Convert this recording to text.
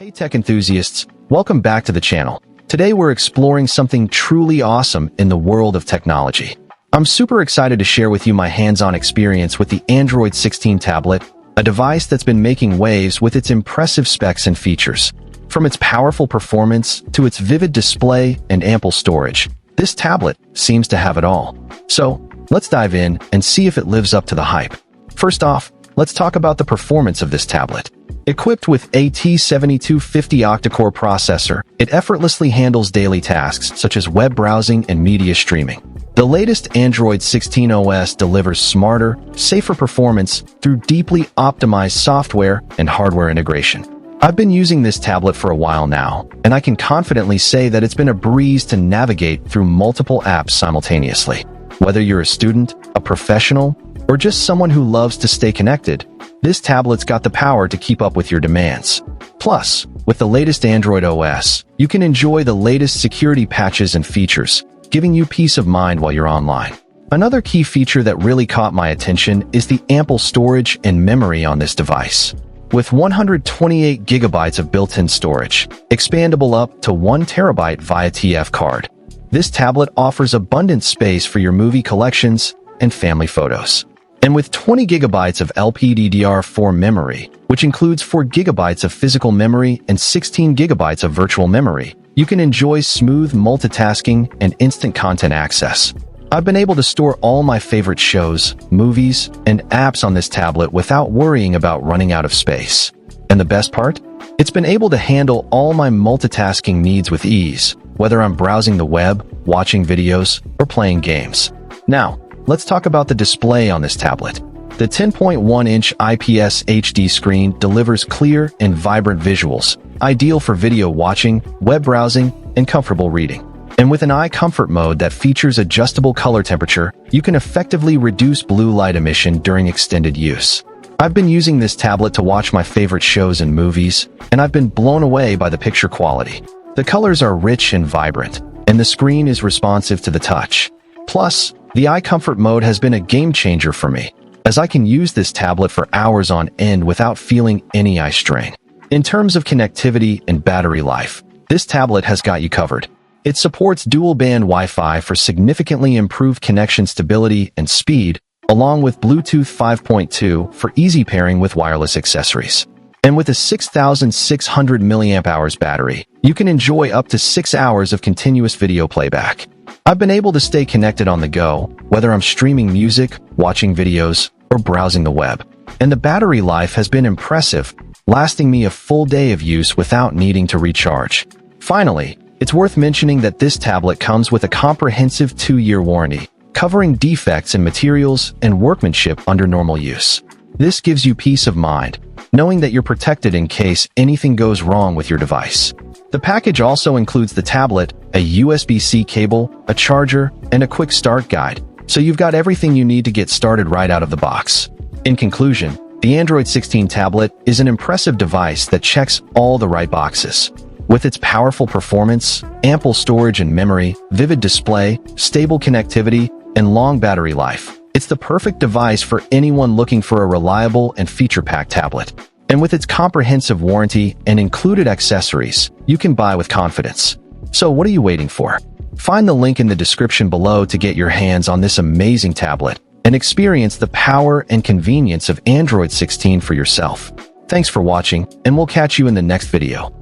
Hey tech enthusiasts, welcome back to the channel. Today we're exploring something truly awesome in the world of technology. I'm super excited to share with you my hands-on experience with the Android 16 tablet, a device that's been making waves with its impressive specs and features. From its powerful performance to its vivid display and ample storage, this tablet seems to have it all. So, let's dive in and see if it lives up to the hype. First off, let's talk about the performance of this tablet. Equipped with a T7250 octa-core processor, it effortlessly handles daily tasks such as web browsing and media streaming. The latest Android 16 OS delivers smarter, safer performance through deeply optimized software and hardware integration. I've been using this tablet for a while now, and I can confidently say that it's been a breeze to navigate through multiple apps simultaneously. Whether you're a student, a professional, or just someone who loves to stay connected, this tablet's got the power to keep up with your demands. Plus, with the latest Android OS, you can enjoy the latest security patches and features, giving you peace of mind while you're online. Another key feature that really caught my attention is the ample storage and memory on this device. With 128 gigabytes of built-in storage, expandable up to 1 terabyte via TF card, this tablet offers abundant space for your movie collections and family photos. And with 20 gigabytes of LPDDR4 memory, which includes 4 gigabytes of physical memory and 16 gigabytes of virtual memory, you can enjoy smooth multitasking and instant content access. I've been able to store all my favorite shows, movies, and apps on this tablet without worrying about running out of space. And the best part? It's been able to handle all my multitasking needs with ease, whether I'm browsing the web, watching videos, or playing games. Now, let's talk about the display on this tablet. The 10.1-inch IPS HD screen delivers clear and vibrant visuals, ideal for video watching, web browsing, and comfortable reading. And with an eye comfort mode that features adjustable color temperature, you can effectively reduce blue light emission during extended use. I've been using this tablet to watch my favorite shows and movies, and I've been blown away by the picture quality. The colors are rich and vibrant, and the screen is responsive to the touch. Plus, the eye comfort mode has been a game changer for me, as I can use this tablet for hours on end without feeling any eye strain. In terms of connectivity and battery life, this tablet has got you covered. It supports dual-band Wi-Fi for significantly improved connection stability and speed, along with Bluetooth 5.2 for easy pairing with wireless accessories. And with a 6,600 mAh battery, you can enjoy up to 6 hours of continuous video playback. I've been able to stay connected on the go, whether I'm streaming music, watching videos, or browsing the web. And the battery life has been impressive, lasting me a full day of use without needing to recharge. Finally, it's worth mentioning that this tablet comes with a comprehensive 2-year warranty, covering defects in materials and workmanship under normal use. This gives you peace of mind, knowing that you're protected in case anything goes wrong with your device. The package also includes the tablet, a USB-C cable, a charger, and a quick start guide, so you've got everything you need to get started right out of the box. In conclusion, the Android 16 tablet is an impressive device that checks all the right boxes. With its powerful performance, ample storage and memory, vivid display, stable connectivity, and long battery life, it's the perfect device for anyone looking for a reliable and feature-packed tablet. And with its comprehensive warranty and included accessories, you can buy with confidence. So what are you waiting for? Find the link in the description below to get your hands on this amazing tablet and experience the power and convenience of Android 16 for yourself. Thanks for watching, and we'll catch you in the next video.